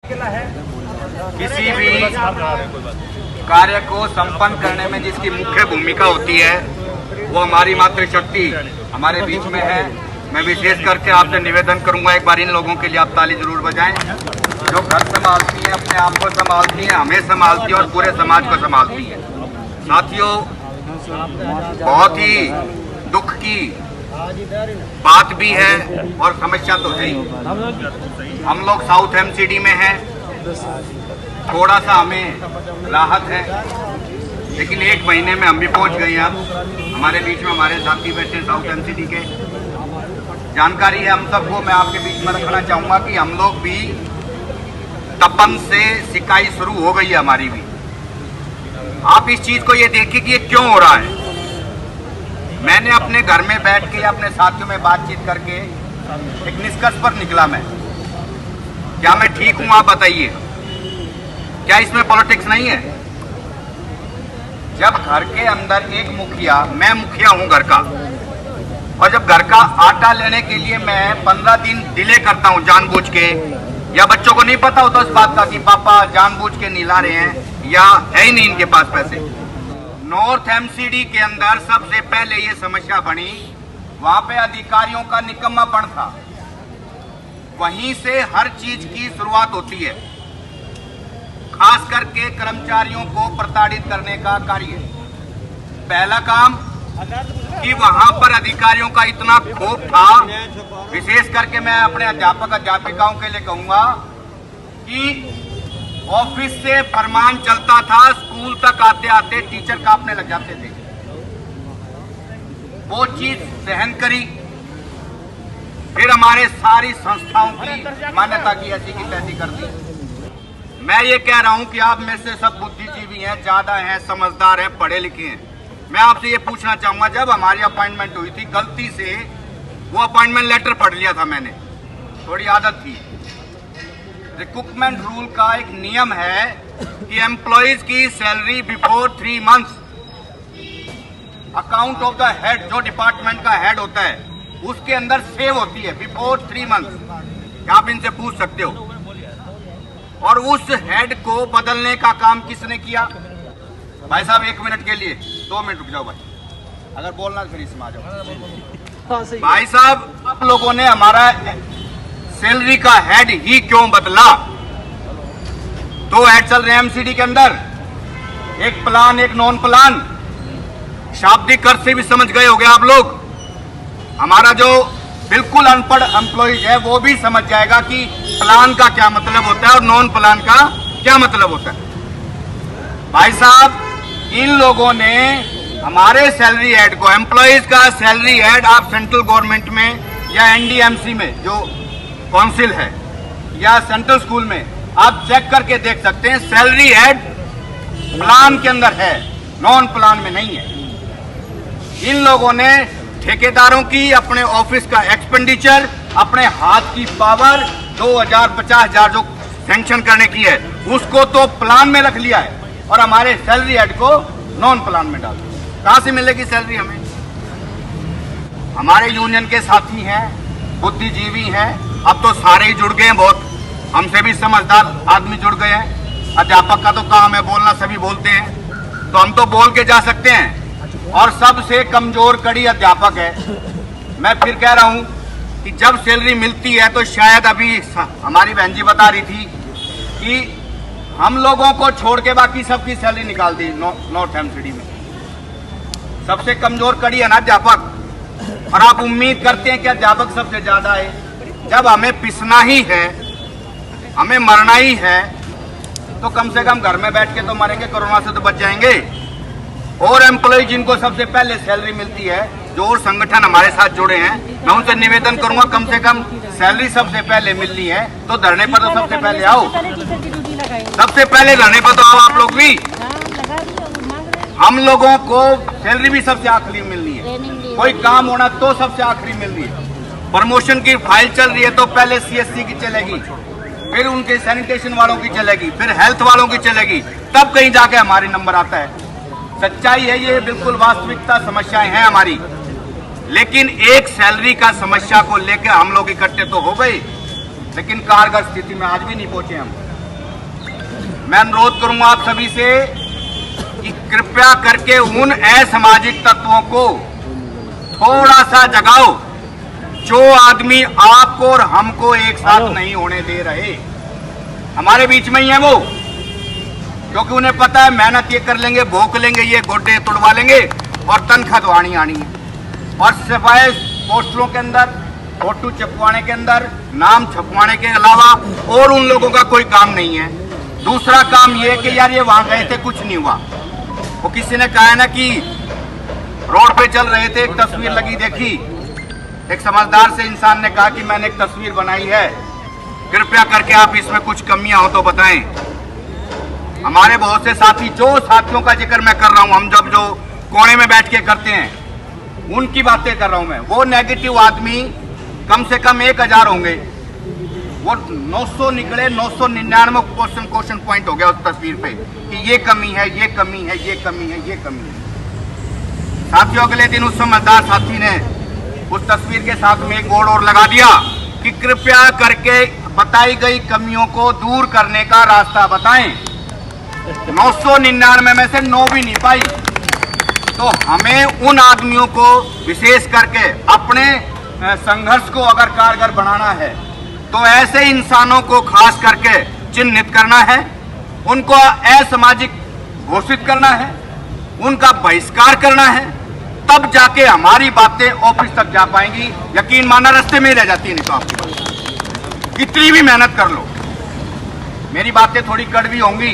किसी भी कार्य को संपन्न करने में जिसकी मुख्य भूमिका होती है वो हमारी मातृशक्ति हमारे बीच में है। मैं विशेष करके आपसे निवेदन करूंगा, एक बार इन लोगों के लिए आप ताली जरूर बजाएं जो घर संभालती हैं, अपने आप को संभालती हैं, हमें संभालती हैं और पूरे समाज को संभालती हैं। साथियों, बहुत ही दुख की बात भी है और समस्या तो है ही। हम लोग साउथ एमसीडी में हैं, थोड़ा सा हमें राहत है, लेकिन 1 महीने में हम भी पहुंच गए हैं। अब हमारे बीच में हमारे साथी बैठे साउथ एमसीडी के, जानकारी है हम सबको। मैं आपके बीच में रखना चाहूंगा कि हम लोग भी तपन से सिकाई शुरू हो गई है हमारी भी। आप इस चीज को ये देखिए कि ये क्यों हो रहा है। मैंने अपने घर में बैठ के अपने साथियों में बातचीत करके एक निष्कर्ष पर निकला मैं। क्या मैं ठीक हूं? आप बताइए, क्या इसमें पॉलिटिक्स नहीं है? जब घर के अंदर एक मुखिया, मैं मुखिया हूं घर का, और जब घर का आटा लेने के लिए मैं 15 दिन डिले करता हूं जानबूझ के, या बच्चों को नहीं पता होता इस बात का कि पापा जानबूझ के नहीं ला रहे हैं या है ही नहीं इनके पास पैसे। नॉर्थ एमसीडी के अंदर सबसे पहले ये समस्या बनी, वहां पे अधिकारियों का निकम्मापन था। वहीं से हर चीज की शुरुआत होती है, खास करके कर्मचारियों को प्रताड़ित करने का कार्य। पहला काम कि वहां पर अधिकारियों का इतना क्षोभ था, विशेष करके मैं अपने अध्यापक अध्यापिकाओं के लिए कहूंगा कि ऑफिस से फरमान चलता था, स्कूल तक आते आते टीचर कांपने लग जाते थे। वो चीज सहन करी, फिर हमारे सारी संस्थाओं की मान्यता की ऐसी की तैसी कर दी। मैं ये कह रहा हूं कि आप में से सब बुद्धिजीवी हैं, ज्यादा हैं, समझदार हैं, पढ़े लिखे हैं। मैं आपसे ये पूछना चाहूंगा, जब हमारी अपॉइंटमेंट हुई थी, गलती से वो अपॉइंटमेंट लेटर पढ़ लिया था मैंने, थोड़ी आदत थी। रिक्रूटमेंट रूल का एक नियम है कि एम्प्लॉइज की salary before 3 months account of the head, जो डिपार्टमेंट का हेड होता है उसके अंदर सेव होती है बिफोर 3 मंथ्स। आप इनसे पूछ सकते हो। और उस हेड को बदलने का काम किसने किया? भाई साहब 1 मिनट के लिए, 2 मिनट रुक जाओ भाई, अगर बोलना फिर इसमें आ जाओ। भाई साहब, आप लोगों ने हमारा सैलरी का हेड ही क्यों बदला? 2 हेड चल रहे हैं एमसीडी के अंदर, एक प्लान एक नॉन प्लान। शाब्दिक अर्थ से भी समझ गए होंगे आप लोग। हमारा जो बिल्कुल अनपढ़ एम्प्लॉइज है वो भी समझ जाएगा कि प्लान का क्या मतलब होता है और नॉन प्लान का क्या मतलब होता है। भाई साहब, इन लोगों ने हमारे सैलरी हेड को, एम्प्लॉइज का सैलरी हेड, आप सेंट्रल गवर्नमेंट में या एनडीएमसी में जो काउंसिल है या सेंट्रल स्कूल में आप चेक करके देख सकते हैं, सैलरी हेड प्लान के अंदर है, नॉन प्लान में नहीं है। इन लोगों ने ठेकेदारों की अपने ऑफिस का एक्सपेंडिचर, अपने हाथ की पावर 2000-50,000 जो सैंक्शन करने की है उसको तो प्लान में रख लिया है और हमारे सैलरी हेड को नॉन प्लान में डाल दिया। कहां से मिलेगी सैलरी हमें? हमारे यूनियन के साथी हैं, बुद्धिजीवी हैं, अब तो सारे ही जुड़ गए हैं, बहुत हमसे भी समझदार आदमी जुड़ गए हैं। अध्यापक का तो काम है बोलना, सभी बोलते हैं, तो हम तो बोल के जा सकते हैं। और सबसे कमजोर कड़ी अध्यापक है। मैं फिर कह रहा हूं कि जब सैलरी मिलती है तो शायद अभी हमारी बहन जी बता रही थी कि हम लोगों को छोड़ के बाकी सबकी सैलरी निकाल दी नॉर्थ एमसीडी में। सबसे कमजोर कड़ी है ना अध्यापक, और आप उम्मीद करते हैं कि अध्यापक सबसे ज्यादा है। जब हमें पिसना ही है, हमें मरना ही है, तो कम से कम घर में बैठ के तो मरेंगे, कोरोना से तो बच जाएंगे। और एम्प्लॉय जिनको सबसे पहले सैलरी मिलती है, जो और संगठन हमारे साथ जुड़े हैं, मैं उनसे निवेदन करूंगा कम से कम सैलरी सबसे पहले मिलनी है तो धरने पर तो सबसे पहले आओ, सबसे पहले धरने पर तो आओ आप लोग भी। हम लोगों को सैलरी भी सबसे आखिरी मिलनी है, कोई काम होना तो सबसे आखिरी मिल रही है। प्रमोशन की फाइल चल रही है तो पहले सीएससी की चलेगी, फिर उनके सैनिटेशन वालों की चलेगी, फिर हेल्थ वालों की चलेगी, तब कहीं जाके हमारी नंबर आता है। सच्चाई है ये, बिल्कुल वास्तविकता समस्याएं हैं हमारी। लेकिन एक सैलरी का समस्या को लेकर हम लोग इकट्ठे तो हो गए, लेकिन कारगर स्थिति में आज भी नहीं पहुंचे हम। मैं अनुरोध करूंगा आप सभी से कि कृपया करके उन असामाजिक तत्वों को थोड़ा सा जगाओ जो आदमी आपको और हमको एक साथ नहीं होने दे रहे। हमारे बीच में ही है वो, क्योंकि उन्हें पता है मेहनत ये कर लेंगे, भूख लेंगे, ये गोड्डे तुड़वा लेंगे और तनख्वाह तो आनी है। और सिवाय पोस्टरों के अंदर, फोटो छपवाने के अंदर, नाम छपवाने के अलावा और उन लोगों का कोई काम नहीं है। दूसरा काम ये कि यार ये वहां गए थे, कुछ नहीं हुआ। वो किसी ने कहा है ना कि रोड पे चल रहे थे, एक तस्वीर लगी, देखी, एक समझदार से इंसान ने कहा कि मैंने एक तस्वीर बनाई है, कृपया करके आप इसमें कुछ कमियां हो तो बताएं। हमारे बहुत से साथी, जो साथियों का जिक्र मैं कर रहा हूं, हम जब जो कोने में बैठ के करते हैं उनकी बातें कर रहा हूं मैं। वो नेगेटिव आदमी कम से कम 1000 होंगे, वो 900 निकले, 999 क्वेश्चन पॉइंट हो गया उस तस्वीर पे कि ये कमी है, ये कमी है, ये कमी है, ये कमी है। साथियों अगले दिन उस समझदार साथी ने उस तस्वीर के साथ में एक बोर्ड और लगा दिया कि कृपया करके बताई गई कमियों को दूर करने का रास्ता बताएं। 999 में से 9 भी नहीं पाई। तो हमें उन आदमियों को विशेष करके अपने संघर्ष को अगर कारगर बनाना है तो ऐसे इंसानों को खास करके चिन्हित करना है, उनको असामाजिक घोषित करना है, उनका बहिष्कार करना है, तब जाके हमारी बातें ऑफिस तक जा पाएंगी। यकीन माना रास्ते में रह जाती है, नहीं तो आपकी बात कितनी भी मेहनत कर लो। मेरी बातें थोड़ी कड़वी होंगी,